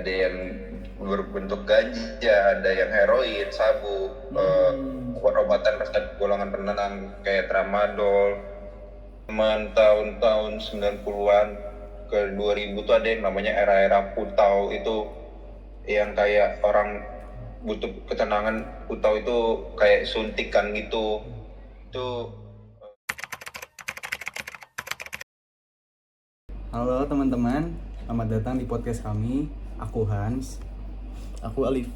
ada yang berbentuk ganja, ada yang heroin, sabu, obat-obatan golongan penenang kayak tramadol. Zaman tahun-tahun 90-an ke 2000 tuh ada yang namanya era-era putau, itu yang kayak orang butuh ketenangan. Putau itu kayak suntikan gitu. Itu Halo teman-teman, selamat datang di podcast kami. Aku Hans. Aku Alif.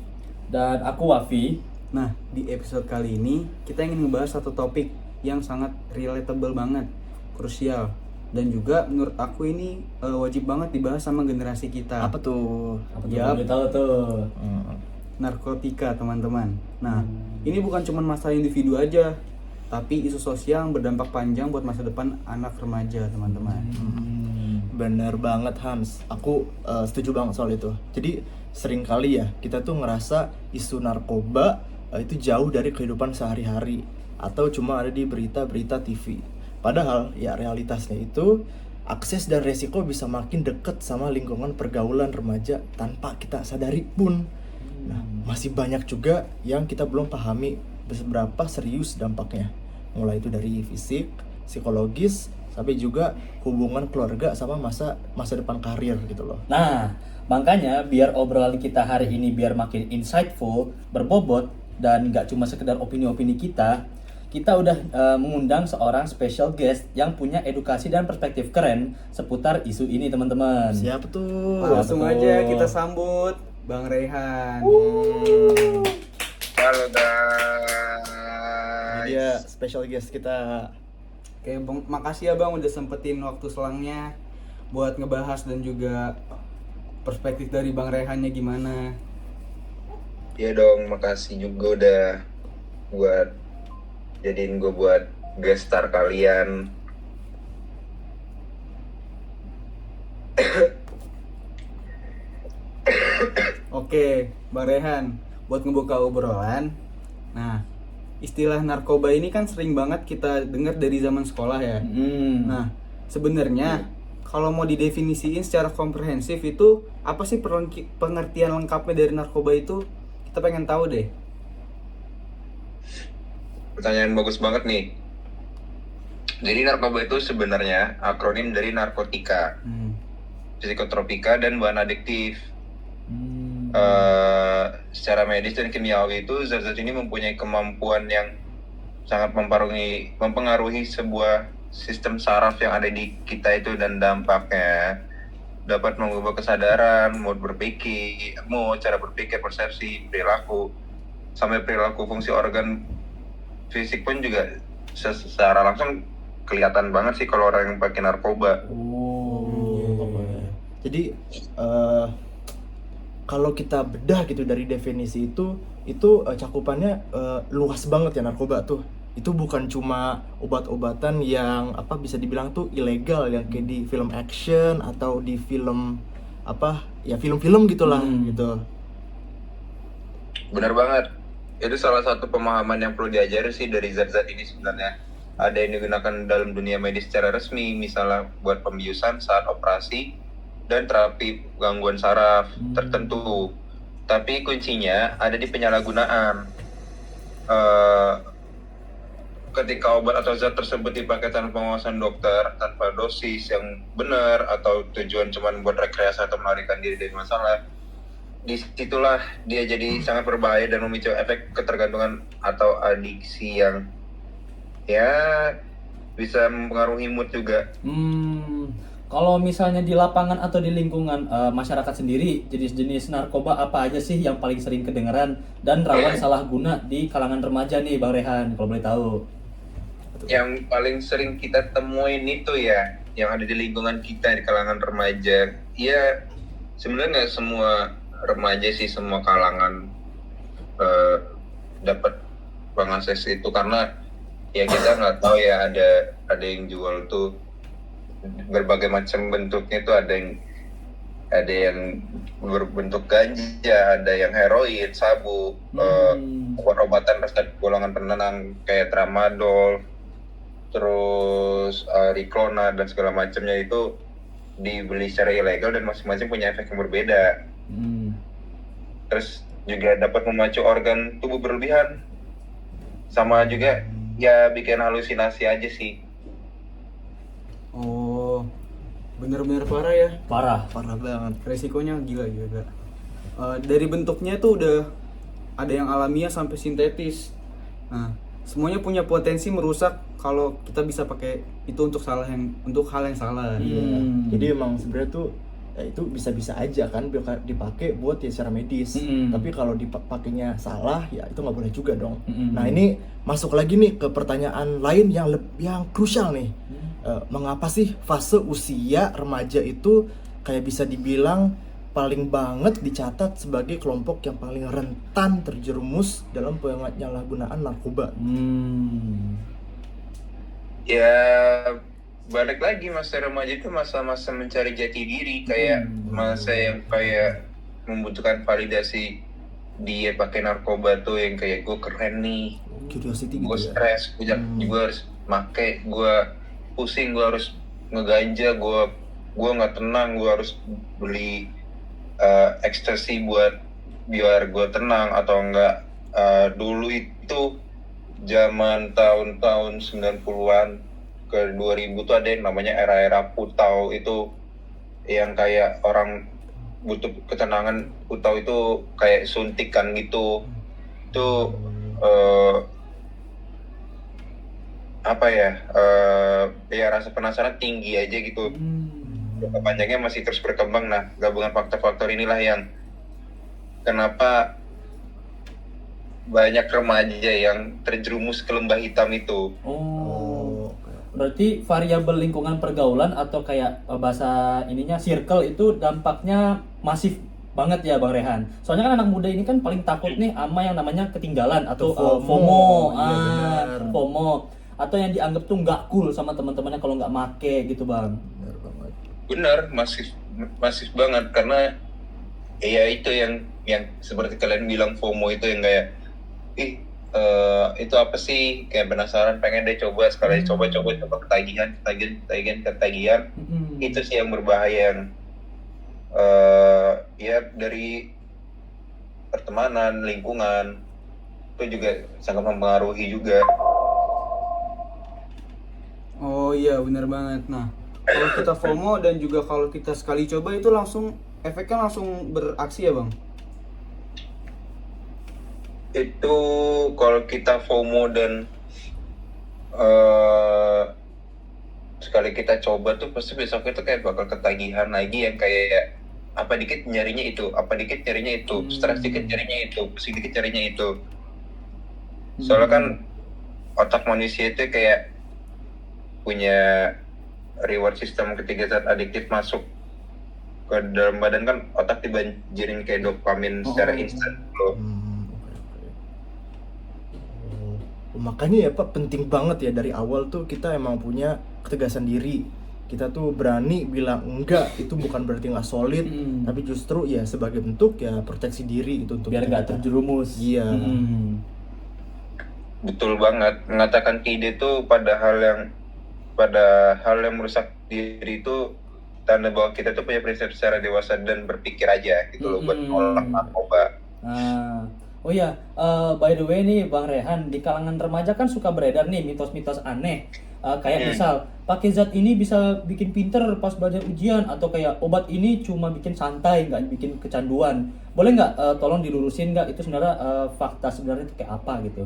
Dan aku Wafi. Nah, di episode kali ini kita ingin membahas satu topik yang sangat relatable banget, krusial, dan juga menurut aku ini wajib banget dibahas sama generasi kita. Apa tuh? Yap. Boleh tahu tuh. Narkotika, teman-teman. Nah, ini bukan cuma masalah individu aja, tapi isu sosial yang berdampak panjang buat masa depan anak remaja, teman-teman. Bener banget Hans. Aku setuju banget soal itu. Jadi sering kali ya kita tuh ngerasa isu narkoba itu jauh dari kehidupan sehari-hari atau cuma ada di berita-berita TV. Padahal ya realitasnya itu akses dan resiko bisa makin deket sama lingkungan pergaulan remaja tanpa kita sadari pun. Nah, masih banyak juga yang kita belum pahami seberapa serius dampaknya. Mulai itu dari fisik, psikologis, sampai juga hubungan keluarga sama masa depan karir gitu loh. Nah, makanya biar obrolan kita hari ini biar makin insightful, berbobot, dan nggak cuma sekedar opini-opini kita udah mengundang seorang special guest yang punya edukasi dan perspektif keren seputar isu ini, teman-teman. Siapa tuh? Langsung betul. aja kita sambut Bang Rehan. halo Ini guys. dia special guest kita. Oke, Bang, makasih ya Bang udah sempetin waktu selangnya buat ngebahas dan juga perspektif dari Bang Rehannya gimana. Ya dong, makasih juga udah buat jadiin gue buat guest star kalian. Oke, Bang Rehan, buat ngebuka obrolan. Nah, istilah narkoba ini kan sering banget kita dengar dari zaman sekolah ya. Nah, sebenarnya kalau mau didefinisiin secara komprehensif itu apa sih pengertian lengkapnya dari narkoba itu? Kita pengen tahu deh. Pertanyaan bagus banget nih. Jadi narkoba itu sebenarnya akronim dari narkotika, psikotropika, dan bahan adiktif. Secara medis dan kimiawi itu zat-zat ini mempunyai kemampuan yang sangat mempengaruhi sebuah sistem saraf yang ada di kita itu, dan dampaknya dapat mengubah kesadaran, cara berpikir, persepsi, perilaku, sampai perilaku fungsi organ fisik pun juga secara langsung kelihatan banget sih kalau orang yang pakai narkoba. Jadi kalau kita bedah gitu dari definisi itu cakupannya luas banget ya narkoba tuh. Itu bukan cuma obat-obatan yang bisa dibilang tuh ilegal yang kayak di film action atau di film film-film gitulah gitu. Benar banget. Itu salah satu pemahaman yang perlu diajari sih dari zat-zat ini sebenarnya. Ada yang digunakan dalam dunia medis secara resmi, misalnya buat pembiusan saat operasi dan terapi gangguan saraf tertentu. Tapi kuncinya ada di penyalahgunaan. Ketika obat atau zat tersebut dipakai tanpa pengawasan dokter, tanpa dosis yang benar, atau tujuan cuma buat rekreasi atau melarikan diri dari masalah, disitulah dia jadi sangat berbahaya dan memicu efek ketergantungan atau adiksi yang ya bisa mempengaruhi mood juga. Kalau misalnya di lapangan atau di lingkungan masyarakat sendiri, jenis-jenis narkoba apa aja sih yang paling sering kedengeran dan rawan salah guna di kalangan remaja nih, Bang Rehan, kalau boleh tahu? Yang paling sering kita temuin itu ya, yang ada di lingkungan kita di kalangan remaja. Ya sebenarnya nggak semua remaja sih, semua kalangan dapat mengakses itu, karena ya kita nggak tahu ya, ada yang jual tuh berbagai macam bentuknya. Tuh ada yang berbentuk ganja, ada yang heroin, sabu, obat-obatan golongan penenang kayak tramadol, terus Riklona dan segala macamnya itu dibeli secara ilegal dan masing-masing punya efek yang berbeda. Terus juga dapat memacu organ tubuh berlebihan, sama juga ya bikin halusinasi aja sih. Oh, bener-bener parah ya. Parah. Parah banget. Resikonya gila juga. Dari bentuknya tuh udah ada yang alamiah sampai sintetis. Nah, semuanya punya potensi merusak kalau kita bisa pakai itu untuk hal yang salah. Jadi emang sebenarnya tuh ya itu bisa-bisa aja kan dipakai buat ya secara medis. Tapi kalau dipakainya salah ya itu nggak boleh juga dong. Nah ini masuk lagi nih ke pertanyaan lain yang krusial nih. Mengapa sih fase usia remaja itu kayak bisa dibilang paling banget dicatat sebagai kelompok yang paling rentan terjerumus dalam penyalahgunaan narkoba? Ya balik lagi, masa remaja itu masa-masa mencari jati diri, kayak masa yang kayak membutuhkan validasi. Dia pakai narkoba tuh yang kayak gue keren nih, Curiosity gue gitu ya. stres, gue harus make, gue pusing, gue harus ngeganja, gue nggak tenang, gue harus beli ekstasi buat biar gue tenang atau enggak. Dulu itu zaman tahun-tahun 90-an ke 2000 tuh ada yang namanya era-era putau, itu yang kayak orang butuh ketenangan. Putau itu kayak suntikan gitu. Itu apa ya, ya rasa penasaran tinggi aja gitu. Jangka panjangnya masih terus berkembang. Nah, gabungan faktor-faktor inilah yang kenapa banyak remaja yang terjerumus ke lembah hitam itu. Berarti variabel lingkungan pergaulan atau kayak bahasa ininya circle itu dampaknya masif banget ya Bang Rehan. Soalnya kan anak muda ini kan paling takut nih sama yang namanya ketinggalan atau FOMO. Iya, FOMO atau yang dianggap tuh nggak cool sama teman-temannya kalau nggak make gitu Bang. Benar banget. Benar, masif banget, karena ya itu yang seperti kalian bilang, FOMO itu yang kayak itu apa sih, kayak penasaran, pengen deh coba sekali, coba ketagihan. Itu sih yang berbahaya, yang ya dari pertemanan, lingkungan itu juga sangat mempengaruhi juga. Oh iya, benar banget. Nah, kalau kita FOMO dan juga kalau kita sekali coba itu langsung efeknya langsung beraksi ya Bang? Itu kalau kita FOMO dan sekali kita coba tuh pasti besoknya tuh kayak bakal ketagihan lagi, yang kayak apa dikit nyarinya itu, stres dikit nyarinya itu, pusing dikit nyarinya itu. Soalnya kan otak manusia itu kayak punya reward system. Ketika zat adiktif masuk ke dalam badan kan otak dibanjirin kayak dopamin secara instan loh. Makanya ya Pak, penting banget ya dari awal tuh kita emang punya ketegasan diri. Kita tuh berani bilang enggak, itu bukan berarti nggak solid, tapi justru ya sebagai bentuk ya proteksi diri gitu untuk biar nggak terjerumus. Iya. Betul banget, mengatakan tidak itu pada hal yang merusak diri itu tanda bahwa kita tuh punya prinsip secara dewasa dan berpikir aja gitu loh buat menolak narkoba. Oh ya, by the way nih Bang Rehan, di kalangan remaja kan suka beredar nih mitos-mitos aneh. Kayak misal, pakai zat ini bisa bikin pinter pas belajar ujian, atau kayak obat ini cuma bikin santai, nggak bikin kecanduan. Boleh nggak tolong dilurusin nggak itu sebenarnya fakta sebenarnya itu kayak apa gitu?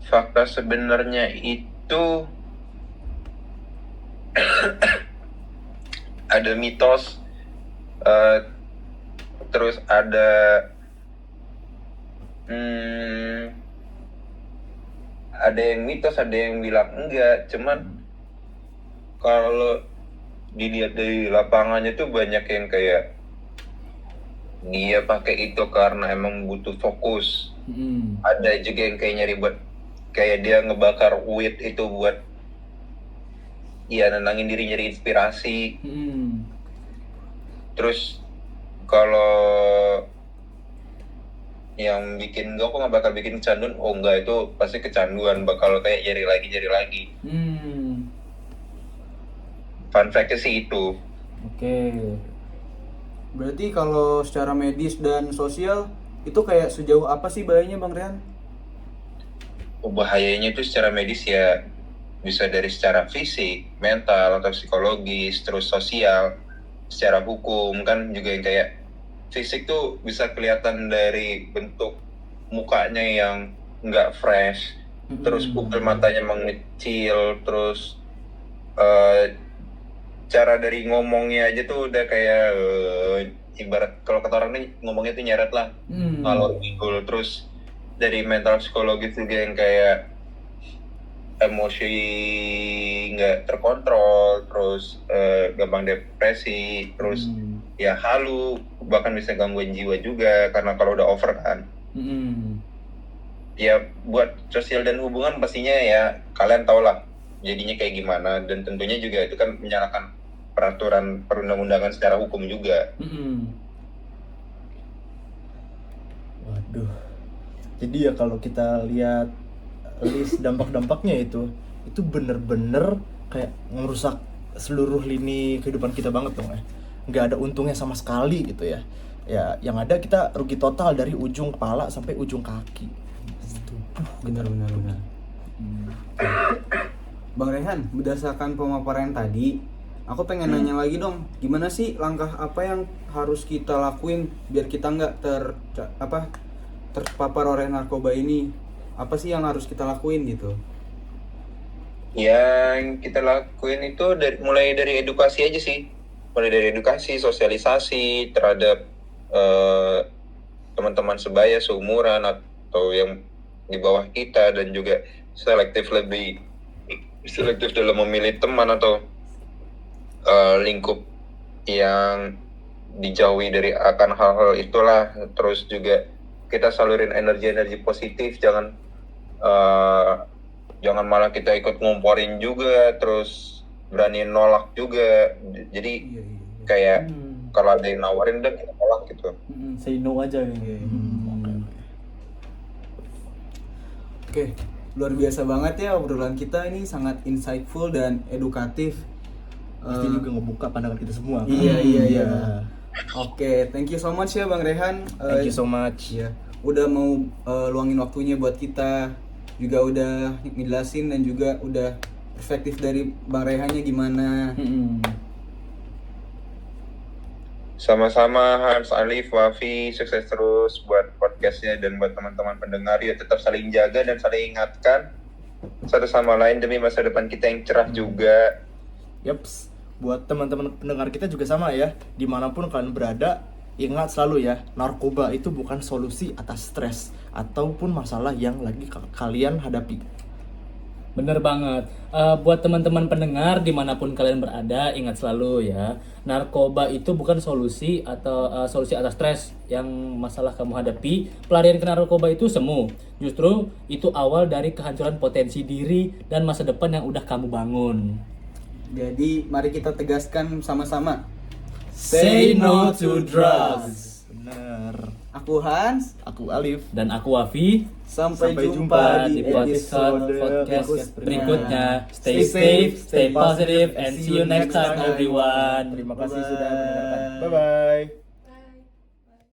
Fakta sebenarnya itu ada mitos, terus ada yang mitos, ada yang bilang enggak. Cuman kalau dilihat dari lapangannya tuh banyak yang kayak dia pakai itu karena emang butuh fokus. Ada juga yang kayak nyari buat kayak dia ngebakar weed itu buat ya nenangin diri, nyari inspirasi. Terus kalau yang bikin enggak, kok nggak bakal bikin kecanduan? Oh enggak, itu pasti kecanduan, bakal kayak nyari lagi. Hmm. Fun fact-nya sih itu. Oke. Berarti kalau secara medis dan sosial itu kayak sejauh apa sih bahayanya Bang Rehan? Bahayanya itu secara medis ya bisa dari secara fisik, mental atau psikologis, terus sosial, secara hukum kan juga yang kayak fisik tuh bisa kelihatan dari bentuk mukanya yang nggak fresh, terus pupil matanya mengecil, terus cara dari ngomongnya aja tuh udah kayak ibarat kalau kata orang nih ngomongnya tuh nyeret lah, ngalor ngidul. Terus dari mental psikologis juga yang kayak emosi nggak terkontrol, terus gampang depresi, terus ya halu, bahkan bisa gangguan jiwa juga karena kalau udah over kan. Ya buat sosial dan hubungan pastinya ya kalian tau lah jadinya kayak gimana, dan tentunya juga itu kan menyalakan peraturan perundang-undangan secara hukum juga. Waduh. Jadi ya kalau kita lihat list dampak-dampaknya itu bener-bener kayak ngerusak seluruh lini kehidupan kita banget dong ya. Nggak ada untungnya sama sekali gitu ya. Ya yang ada kita rugi total dari ujung kepala sampai ujung kaki. Benar. Bang Rehan, berdasarkan pemaparan tadi, aku pengen nanya lagi dong, gimana sih langkah apa yang harus kita lakuin biar kita nggak terpapar oleh narkoba ini? Apa sih yang harus kita lakuin gitu? Yang kita lakuin itu mulai dari edukasi aja sih, mulai dari edukasi, sosialisasi terhadap teman-teman sebaya, seumuran atau yang di bawah kita, dan juga lebih selektif dalam memilih teman atau lingkup yang dijauhi dari akan hal-hal itulah. Terus juga kita salurin energi positif, jangan malah kita ikut ngumporin juga, terus berani nolak juga. Jadi kayak kalau ada yang nawarin udah kita nolak gitu. Say no aja gitu. Oke, luar biasa banget ya obrolan kita ini, sangat insightful dan edukatif. Pasti juga ngebuka pandangan kita semua. Iya. Oke, thank you so much ya Bang Rehan. Thank you so much. Ya, udah mau luangin waktunya buat kita, juga udah ngejelasin dan juga udah perspektif dari Bang Rehannya gimana. Sama-sama Hans, Alif, Wafi, sukses terus buat podcastnya, dan buat teman-teman pendengar ya tetap saling jaga dan saling ingatkan satu sama lain demi masa depan kita yang cerah juga. Yaps, buat teman-teman pendengar kita juga sama ya, dimanapun kalian berada, ingat selalu ya, narkoba itu bukan solusi atas stres ataupun masalah yang lagi kalian hadapi. Bener banget. Buat teman-teman pendengar dimanapun kalian berada, ingat selalu ya, narkoba itu bukan solusi atau solusi atas stres yang masalah kamu hadapi. Pelarian ke narkoba itu semu. Justru itu awal dari kehancuran potensi diri dan masa depan yang udah kamu bangun. Jadi mari kita tegaskan sama-sama. Say no to drugs. Bener. Aku Hans, Aku Alif. Dan aku Wafi. sampai jumpa di episode podcast berikutnya. Stay safe, stay positive, and see you next time everyone. Terima kasih sudah mendengarkan. Bye-bye.